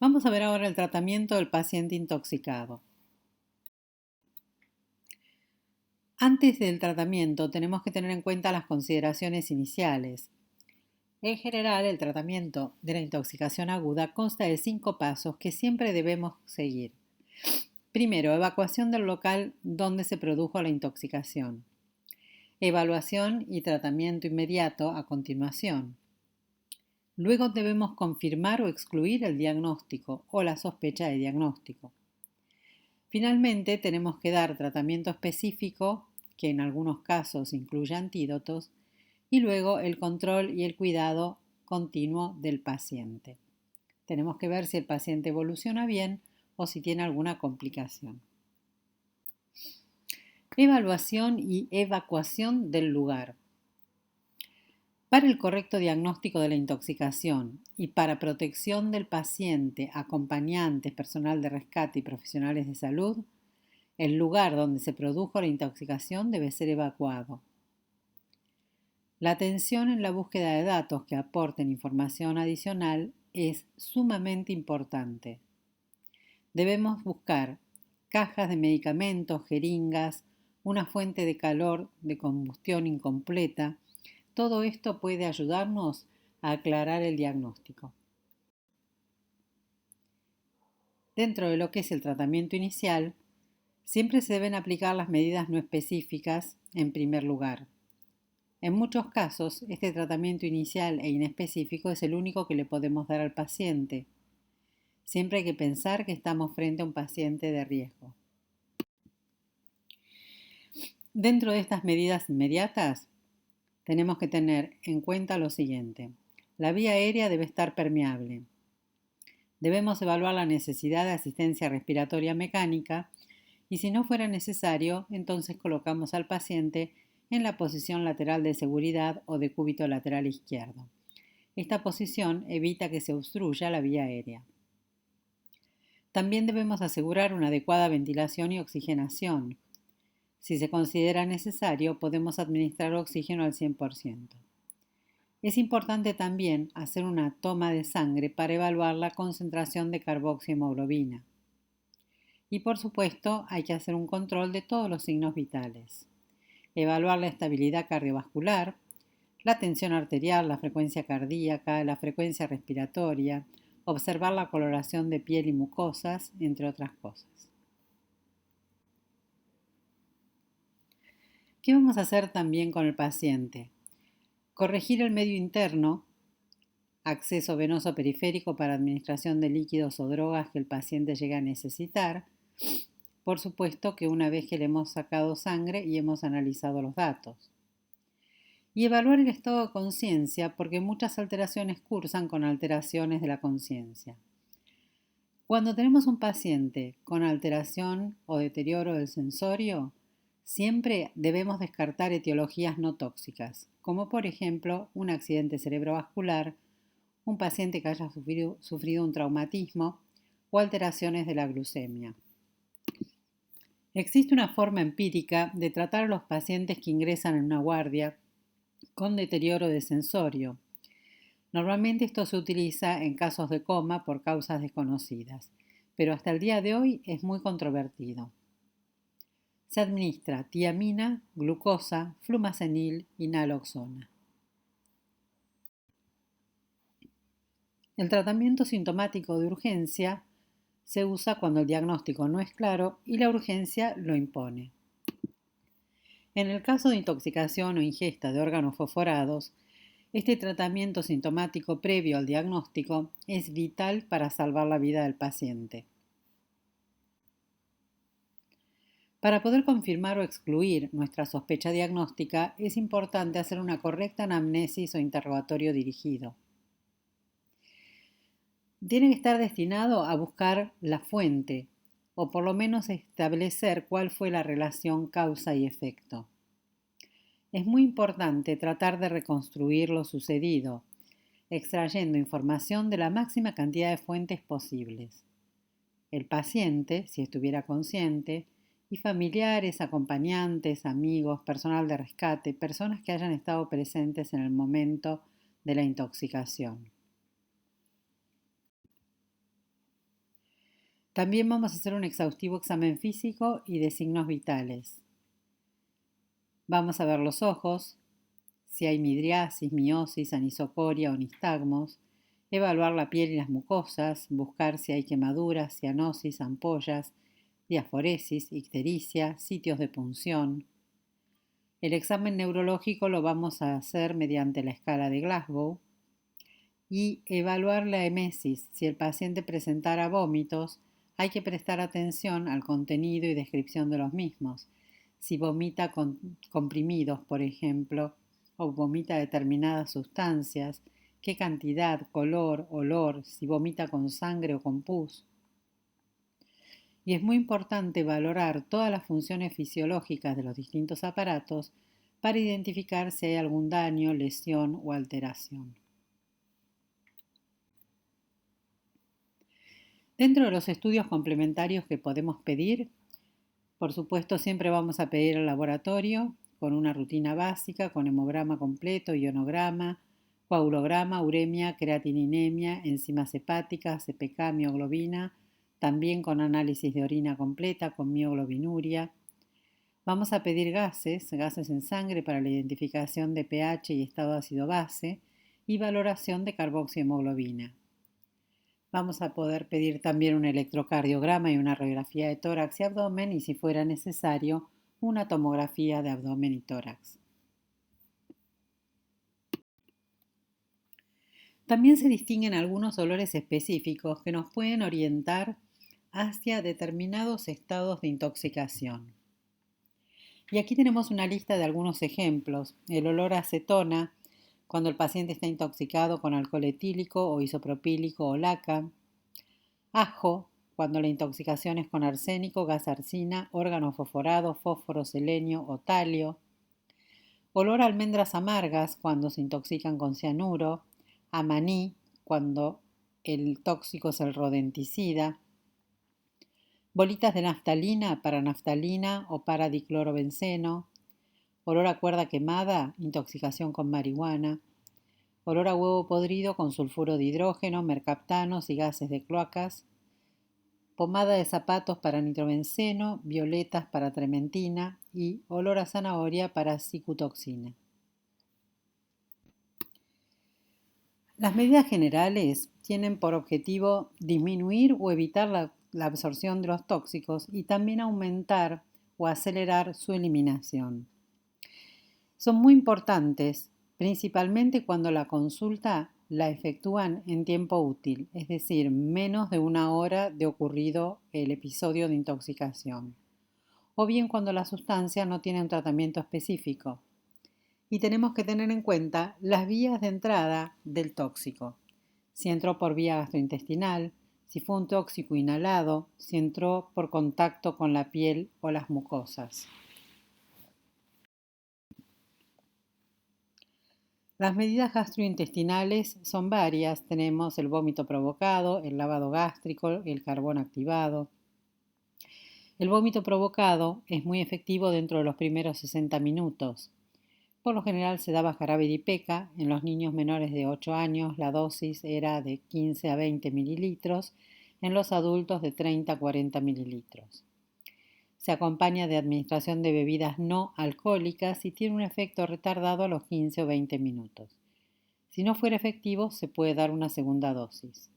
Vamos a ver ahora el tratamiento del paciente intoxicado. Antes del tratamiento tenemos que tener en cuenta las consideraciones iniciales. En general, el tratamiento de la intoxicación aguda consta de 5 pasos que siempre debemos seguir. Primero, evacuación del local donde se produjo la intoxicación. Evaluación y tratamiento inmediato a continuación. Luego debemos confirmar o excluir el diagnóstico o la sospecha de diagnóstico. Finalmente, tenemos que dar tratamiento específico, que en algunos casos incluye antídotos, y luego el control y el cuidado continuo del paciente. Tenemos que ver si el paciente evoluciona bien o si tiene alguna complicación. Evaluación y evacuación del lugar. Para el correcto diagnóstico de la intoxicación y para protección del paciente, acompañantes, personal de rescate y profesionales de salud, el lugar donde se produjo la intoxicación debe ser evacuado. La atención en la búsqueda de datos que aporten información adicional es sumamente importante. Debemos buscar cajas de medicamentos, jeringas, una fuente de calor de combustión incompleta. Todo esto puede ayudarnos a aclarar el diagnóstico. Dentro de lo que es el tratamiento inicial, siempre se deben aplicar las medidas no específicas en primer lugar. En muchos casos, este tratamiento inicial e inespecífico es el único que le podemos dar al paciente. Siempre hay que pensar que estamos frente a un paciente de riesgo. Dentro de estas medidas inmediatas, tenemos que tener en cuenta lo siguiente. La vía aérea debe estar permeable. Debemos evaluar la necesidad de asistencia respiratoria mecánica y si no fuera necesario, entonces colocamos al paciente en la posición lateral de seguridad o de cúbito lateral izquierdo. Esta posición evita que se obstruya la vía aérea. También debemos asegurar una adecuada ventilación y oxigenación. Si se considera necesario, podemos administrar oxígeno al 100%. Es importante también hacer una toma de sangre para evaluar la concentración de carboxihemoglobina. Y por supuesto, hay que hacer un control de todos los signos vitales. Evaluar la estabilidad cardiovascular, la tensión arterial, la frecuencia cardíaca, la frecuencia respiratoria, observar la coloración de piel y mucosas, entre otras cosas. ¿Qué vamos a hacer también con el paciente? Corregir el medio interno, acceso venoso periférico para administración de líquidos o drogas que el paciente llegue a necesitar. Por supuesto que una vez que le hemos sacado sangre y hemos analizado los datos. Y evaluar el estado de conciencia porque muchas alteraciones cursan con alteraciones de la conciencia. Cuando tenemos un paciente con alteración o deterioro del sensorio, siempre debemos descartar etiologías no tóxicas, como por ejemplo un accidente cerebrovascular, un paciente que haya sufrido un traumatismo o alteraciones de la glucemia. Existe una forma empírica de tratar a los pacientes que ingresan en una guardia con deterioro de sensorio. Normalmente esto se utiliza en casos de coma por causas desconocidas, pero hasta el día de hoy es muy controvertido. Se administra tiamina, glucosa, flumacenil y naloxona. El tratamiento sintomático de urgencia se usa cuando el diagnóstico no es claro y la urgencia lo impone. En el caso de intoxicación o ingesta de órganos fosforados, este tratamiento sintomático previo al diagnóstico es vital para salvar la vida del paciente. Para poder confirmar o excluir nuestra sospecha diagnóstica, es importante hacer una correcta anamnesis o interrogatorio dirigido. Tiene que estar destinado a buscar la fuente, o por lo menos establecer cuál fue la relación causa y efecto. Es muy importante tratar de reconstruir lo sucedido, extrayendo información de la máxima cantidad de fuentes posibles. El paciente, si estuviera consciente, y familiares, acompañantes, amigos, personal de rescate, personas que hayan estado presentes en el momento de la intoxicación. También vamos a hacer un exhaustivo examen físico y de signos vitales. Vamos a ver los ojos, si hay midriasis, miosis, anisocoria o nistagmos, evaluar la piel y las mucosas, buscar si hay quemaduras, cianosis, ampollas, diaforesis, ictericia, sitios de punción. El examen neurológico lo vamos a hacer mediante la escala de Glasgow y evaluar la emesis. Si el paciente presentara vómitos, hay que prestar atención al contenido y descripción de los mismos. Si vomita comprimidos, por ejemplo, o vomita determinadas sustancias, qué cantidad, color, olor, si vomita con sangre o con pus. Y es muy importante valorar todas las funciones fisiológicas de los distintos aparatos para identificar si hay algún daño, lesión o alteración. Dentro de los estudios complementarios que podemos pedir, por supuesto siempre vamos a pedir al laboratorio con una rutina básica, con hemograma completo, ionograma, coagulograma, uremia, creatininemia, enzimas hepáticas, CPK, mioglobina, también con análisis de orina completa, con mioglobinuria. Vamos a pedir gases en sangre para la identificación de pH y estado ácido-base y valoración de carboxihemoglobina. Vamos a poder pedir también un electrocardiograma y una radiografía de tórax y abdomen y, si fuera necesario, una tomografía de abdomen y tórax. También se distinguen algunos dolores específicos que nos pueden orientar hacia determinados estados de intoxicación. Y aquí tenemos una lista de algunos ejemplos. El olor a acetona, cuando el paciente está intoxicado con alcohol etílico o isopropílico o laca. Ajo, cuando la intoxicación es con arsénico, gas arsina, órgano fosforado, fósforo, selenio o talio. Olor a almendras amargas, cuando se intoxican con cianuro. A maní, cuando el tóxico es el rodenticida. Bolitas de naftalina, para naftalina o para diclorobenceno. Olor a cuerda quemada, intoxicación con marihuana. Olor a huevo podrido con sulfuro de hidrógeno, mercaptanos y gases de cloacas. Pomada de zapatos para nitrobenceno, violetas para trementina y olor a zanahoria para cicutoxina. Las medidas generales tienen por objetivo disminuir o evitar la absorción de los tóxicos y también aumentar o acelerar su eliminación. Son muy importantes, principalmente cuando la consulta la efectúan en tiempo útil, es decir, menos de una hora de ocurrido el episodio de intoxicación, o bien cuando la sustancia no tiene un tratamiento específico. Y tenemos que tener en cuenta las vías de entrada del tóxico. Si entró por vía gastrointestinal, si fue un tóxico inhalado, si entró por contacto con la piel o las mucosas. Las medidas gastrointestinales son varias. Tenemos el vómito provocado, el lavado gástrico, el carbón activado. El vómito provocado es muy efectivo dentro de los primeros 60 minutos. Por lo general se daba jarabe de ipeca. En los niños menores de 8 años la dosis era de 15 a 20 mililitros, en los adultos de 30 a 40 mililitros. Se acompaña de administración de bebidas no alcohólicas y tiene un efecto retardado a los 15 o 20 minutos. Si no fuera efectivo, se puede dar una segunda dosis.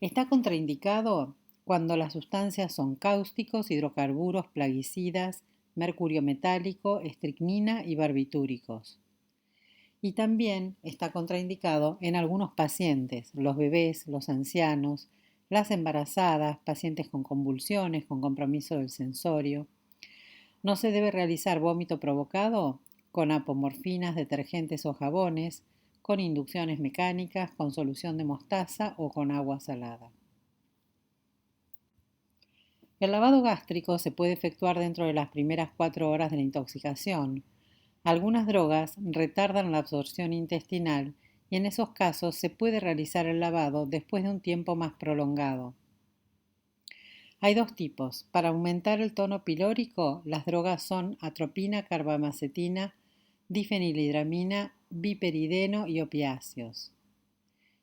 Está contraindicado cuando las sustancias son cáusticos, hidrocarburos, plaguicidas, mercurio metálico, estricnina y barbitúricos. Y también está contraindicado en algunos pacientes, los bebés, los ancianos, las embarazadas, pacientes con convulsiones, con compromiso del sensorio. No se debe realizar vómito provocado con apomorfinas, detergentes o jabones, con inducciones mecánicas, con solución de mostaza o con agua salada. El lavado gástrico se puede efectuar dentro de las primeras 4 horas de la intoxicación. Algunas drogas retardan la absorción intestinal y en esos casos se puede realizar el lavado después de un tiempo más prolongado. Hay dos tipos. Para aumentar el tono pilórico, las drogas son atropina, carbamacetina, difenilhidramina, biperideno y opiáceos.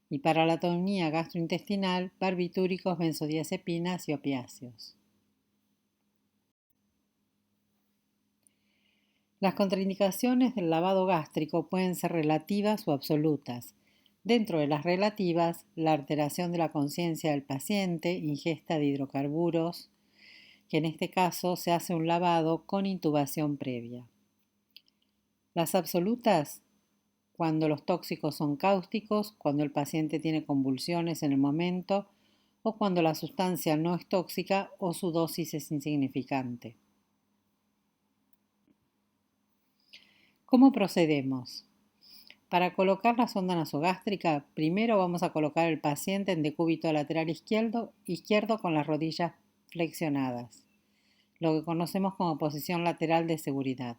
y para la atonía gastrointestinal, barbitúricos, benzodiazepinas y opiáceos. Las contraindicaciones del lavado gástrico pueden ser relativas o absolutas. Dentro de las relativas, la alteración de la conciencia del paciente, ingesta de hidrocarburos, que en este caso se hace un lavado con intubación previa. Las absolutas, cuando los tóxicos son cáusticos, cuando el paciente tiene convulsiones en el momento o cuando la sustancia no es tóxica o su dosis es insignificante. ¿Cómo procedemos? Para colocar la sonda nasogástrica, primero vamos a colocar al paciente en decúbito lateral izquierdo con las rodillas flexionadas, lo que conocemos como posición lateral de seguridad.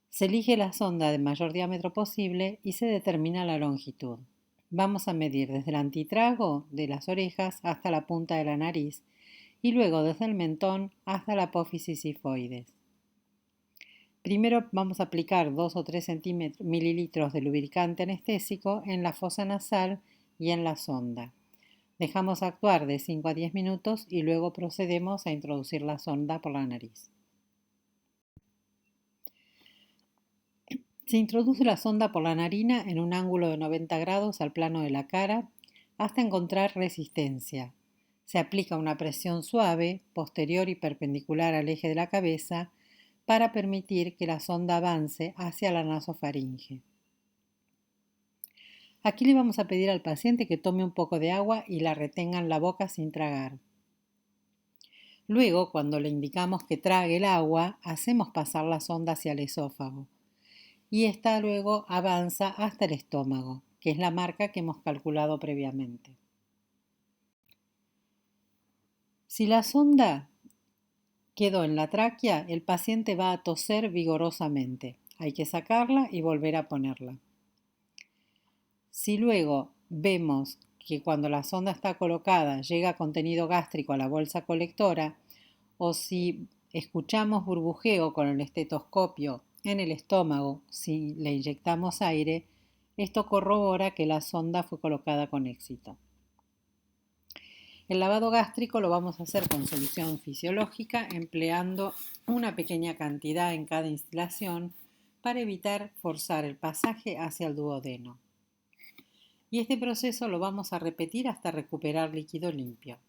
Se elige la sonda de mayor diámetro posible y se determina la longitud. Vamos a medir desde el antitrago de las orejas hasta la punta de la nariz y luego desde el mentón hasta la apófisis sifoides. Primero vamos a aplicar 2 o 3 mililitros de lubricante anestésico en la fosa nasal y en la sonda. Dejamos actuar de 5 a 10 minutos y luego procedemos a introducir la sonda por la nariz. Se introduce la sonda por la narina en un ángulo de 90 grados al plano de la cara hasta encontrar resistencia. Se aplica una presión suave, posterior y perpendicular al eje de la cabeza, para permitir que la sonda avance hacia la nasofaringe. Aquí le vamos a pedir al paciente que tome un poco de agua y la retenga en la boca sin tragar. Luego, cuando le indicamos que trague el agua, hacemos pasar la sonda hacia el esófago y esta luego avanza hasta el estómago, que es la marca que hemos calculado previamente. Si la sonda quedó en la tráquea, el paciente va a toser vigorosamente. Hay que sacarla y volver a ponerla. Si luego vemos que cuando la sonda está colocada llega contenido gástrico a la bolsa colectora, o si escuchamos burbujeo con el estetoscopio en el estómago si le inyectamos aire, esto corrobora que la sonda fue colocada con éxito. El lavado gástrico lo vamos a hacer con solución fisiológica empleando una pequeña cantidad en cada instilación para evitar forzar el pasaje hacia el duodeno. Y este proceso lo vamos a repetir hasta recuperar líquido limpio.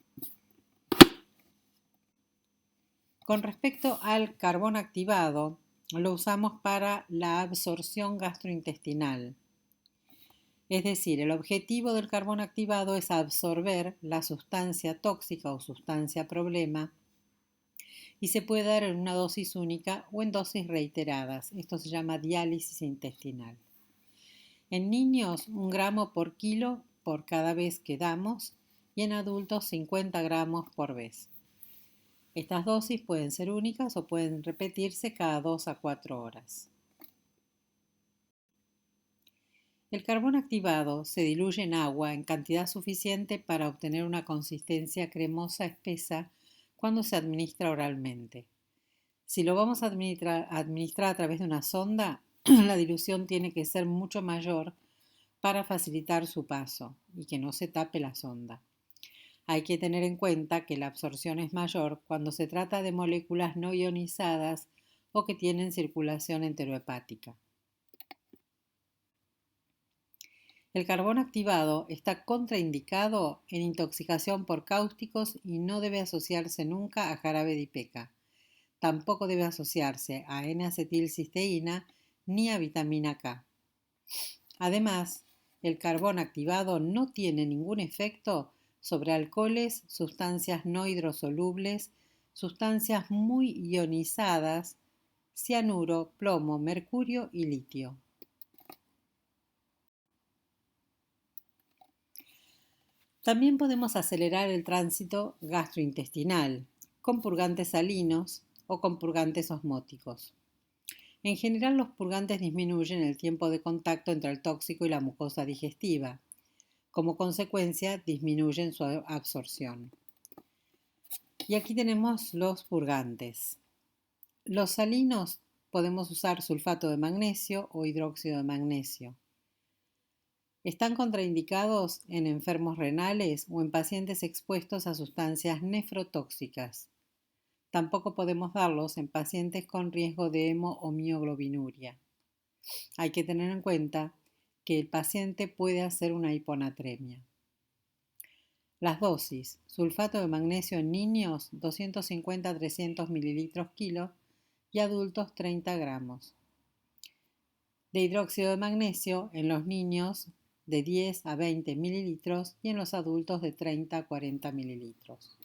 Con respecto al carbón activado, lo usamos para la absorción gastrointestinal. Es decir, el objetivo del carbón activado es absorber la sustancia tóxica o sustancia problema y se puede dar en una dosis única o en dosis reiteradas. Esto se llama diálisis intestinal. En niños, 1 gramo por kilo por cada vez que damos y en adultos 50 gramos por vez. Estas dosis pueden ser únicas o pueden repetirse cada 2 a 4 horas. El carbón activado se diluye en agua en cantidad suficiente para obtener una consistencia cremosa espesa cuando se administra oralmente. Si lo vamos a administrar a través de una sonda, la dilución tiene que ser mucho mayor para facilitar su paso y que no se tape la sonda. Hay que tener en cuenta que la absorción es mayor cuando se trata de moléculas no ionizadas o que tienen circulación enterohepática. El carbón activado está contraindicado en intoxicación por cáusticos y no debe asociarse nunca a jarabe de ipeca. Tampoco debe asociarse a N-acetilcisteína ni a vitamina K. Además, el carbón activado no tiene ningún efecto sobre alcoholes, sustancias no hidrosolubles, sustancias muy ionizadas, cianuro, plomo, mercurio y litio. También podemos acelerar el tránsito gastrointestinal con purgantes salinos o con purgantes osmóticos. En general, los purgantes disminuyen el tiempo de contacto entre el tóxico y la mucosa digestiva. Como consecuencia, disminuyen su absorción. Y aquí tenemos los purgantes. Los salinos podemos usar sulfato de magnesio o hidróxido de magnesio. Están contraindicados en enfermos renales o en pacientes expuestos a sustancias nefrotóxicas. Tampoco podemos darlos en pacientes con riesgo de hemo o mioglobinuria. Hay que tener en cuenta que el paciente puede hacer una hiponatremia. Las dosis: sulfato de magnesio en niños 250 a 300 mililitros kilo y adultos 30 gramos. De hidróxido de magnesio en los niños de 10 a 20 mililitros y en los adultos de 30 a 40 mililitros.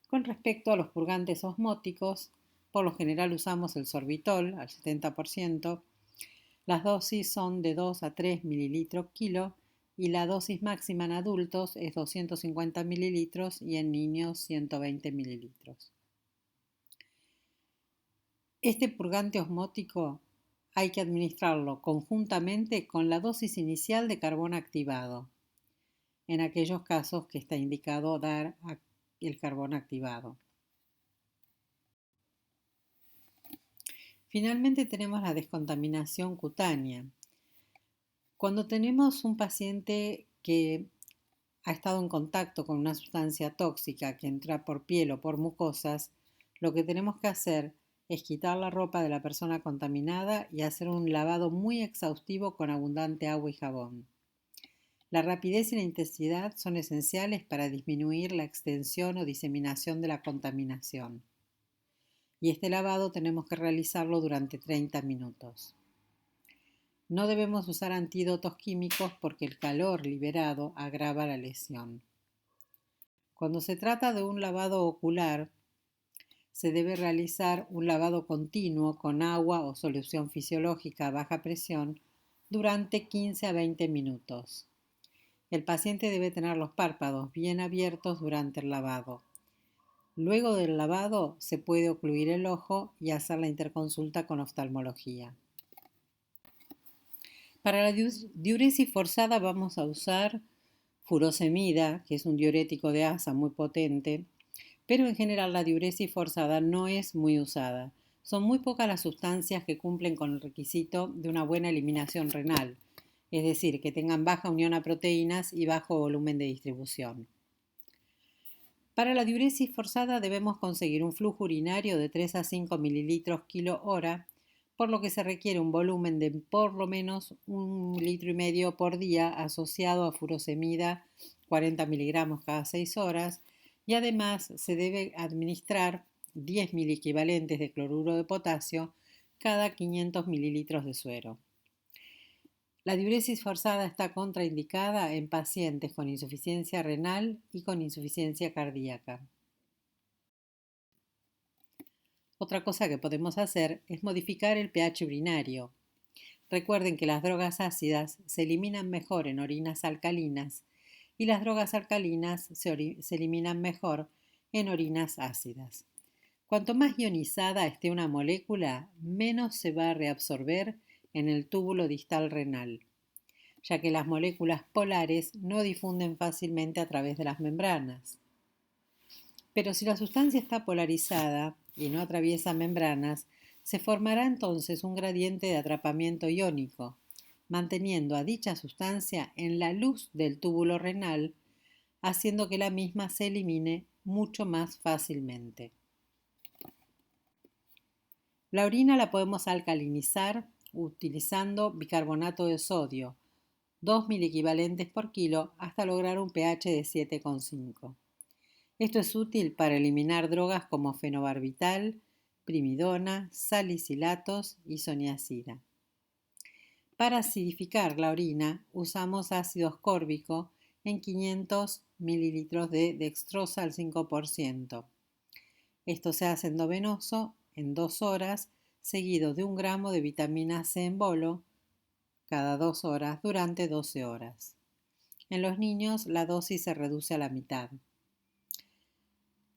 Con respecto a los purgantes osmóticos, por lo general usamos el sorbitol al 70%. Las dosis son de 2 a 3 mililitros kilo y la dosis máxima en adultos es 250 mililitros y en niños 120 mililitros. Este purgante osmótico hay que administrarlo conjuntamente con la dosis inicial de carbón activado, en aquellos casos que está indicado dar el carbón activado. Finalmente tenemos la descontaminación cutánea. Cuando tenemos un paciente que ha estado en contacto con una sustancia tóxica que entra por piel o por mucosas, lo que tenemos que hacer es quitar la ropa de la persona contaminada y hacer un lavado muy exhaustivo con abundante agua y jabón. La rapidez y la intensidad son esenciales para disminuir la extensión o diseminación de la contaminación. Y este lavado tenemos que realizarlo durante 30 minutos. No debemos usar antídotos químicos porque el calor liberado agrava la lesión. Cuando se trata de un lavado ocular, se debe realizar un lavado continuo con agua o solución fisiológica a baja presión durante 15 a 20 minutos. El paciente debe tener los párpados bien abiertos durante el lavado. Luego del lavado se puede ocluir el ojo y hacer la interconsulta con oftalmología. Para la diuresis forzada vamos a usar furosemida, que es un diurético de asa muy potente, pero en general la diuresis forzada no es muy usada. Son muy pocas las sustancias que cumplen con el requisito de una buena eliminación renal, es decir, que tengan baja unión a proteínas y bajo volumen de distribución. Para la diuresis forzada debemos conseguir un flujo urinario de 3 a 5 mililitros kilo hora, por lo que se requiere un volumen de por lo menos 1,5 litros por día asociado a furosemida 40 miligramos cada 6 horas y además se debe administrar 10 miliequivalentes de cloruro de potasio cada 500 mililitros de suero. La diuresis forzada está contraindicada en pacientes con insuficiencia renal y con insuficiencia cardíaca. Otra cosa que podemos hacer es modificar el pH urinario. Recuerden que las drogas ácidas se eliminan mejor en orinas alcalinas y las drogas alcalinas se eliminan mejor en orinas ácidas. Cuanto más ionizada esté una molécula, menos se va a reabsorber en el túbulo distal renal, ya que las moléculas polares no difunden fácilmente a través de las membranas. Pero si la sustancia está polarizada y no atraviesa membranas, se formará entonces un gradiente de atrapamiento iónico, manteniendo a dicha sustancia en la luz del túbulo renal, haciendo que la misma se elimine mucho más fácilmente. La orina la podemos alcalinizar utilizando bicarbonato de sodio, 2 miliequivalentes por kilo hasta lograr un pH de 7,5. Esto es útil para eliminar drogas como fenobarbital, primidona, salicilatos y soniazida. Para acidificar la orina usamos ácido ascórbico en 500 mililitros de dextrosa al 5%. Esto se hace endovenoso en 2 horas, seguido de 1 gramo de vitamina C en bolo cada 2 horas durante 12 horas. En los niños la dosis se reduce a la mitad.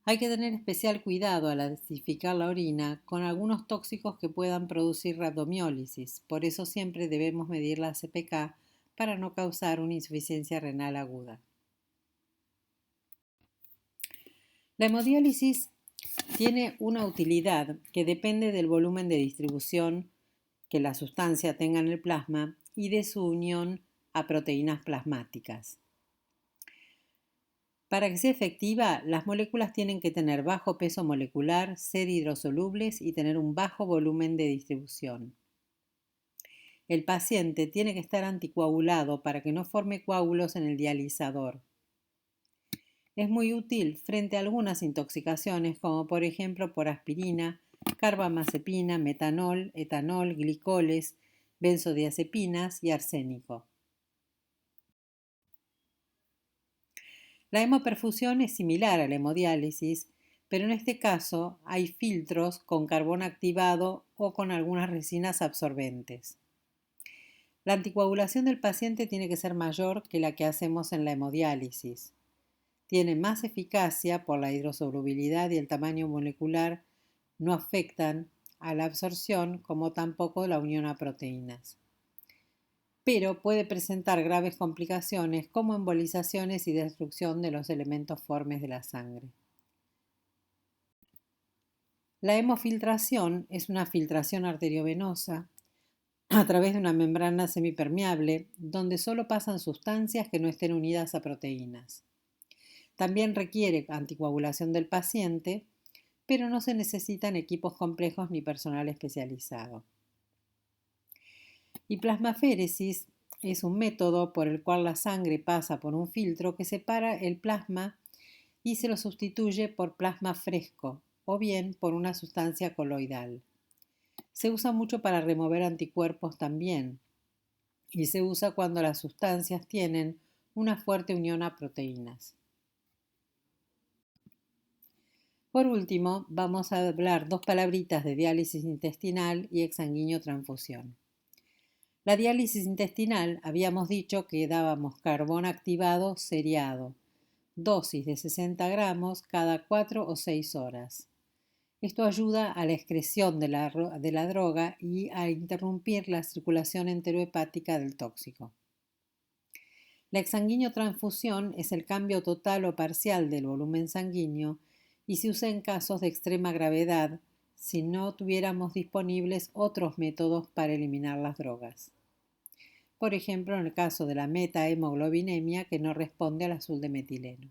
Hay que tener especial cuidado al acidificar la orina con algunos tóxicos que puedan producir rabdomiólisis, por eso siempre debemos medir la CPK para no causar una insuficiencia renal aguda. La hemodiálisis tiene una utilidad que depende del volumen de distribución que la sustancia tenga en el plasma y de su unión a proteínas plasmáticas. Para que sea efectiva, las moléculas tienen que tener bajo peso molecular, ser hidrosolubles y tener un bajo volumen de distribución. El paciente tiene que estar anticoagulado para que no forme coágulos en el dializador. Es muy útil frente a algunas intoxicaciones, como por ejemplo por aspirina, carbamazepina, metanol, etanol, glicoles, benzodiazepinas y arsénico. La hemoperfusión es similar a la hemodiálisis, pero en este caso hay filtros con carbón activado o con algunas resinas absorbentes. La anticoagulación del paciente tiene que ser mayor que la que hacemos en la hemodiálisis. Tiene más eficacia por la hidrosolubilidad y el tamaño molecular, no afectan a la absorción como tampoco la unión a proteínas. Pero puede presentar graves complicaciones como embolizaciones y destrucción de los elementos formes de la sangre. La hemofiltración es una filtración arteriovenosa a través de una membrana semipermeable donde solo pasan sustancias que no estén unidas a proteínas. También requiere anticoagulación del paciente, pero no se necesitan equipos complejos ni personal especializado. Y plasmaféresis es un método por el cual la sangre pasa por un filtro que separa el plasma y se lo sustituye por plasma fresco o bien por una sustancia coloidal. Se usa mucho para remover anticuerpos también y se usa cuando las sustancias tienen una fuerte unión a proteínas. Por último, vamos a hablar dos palabritas de diálisis intestinal y exsanguíneo transfusión. La diálisis intestinal habíamos dicho que dábamos carbón activado seriado, dosis de 60 gramos cada 4 o 6 horas. Esto ayuda a la excreción de la droga y a interrumpir la circulación enterohepática del tóxico. La exsanguíneo transfusión es el cambio total o parcial del volumen sanguíneo y se usa en casos de extrema gravedad si no tuviéramos disponibles otros métodos para eliminar las drogas. Por ejemplo, en el caso de la metahemoglobinemia que no responde al azul de metileno.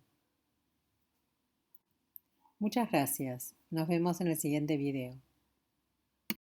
Muchas gracias. Nos vemos en el siguiente video.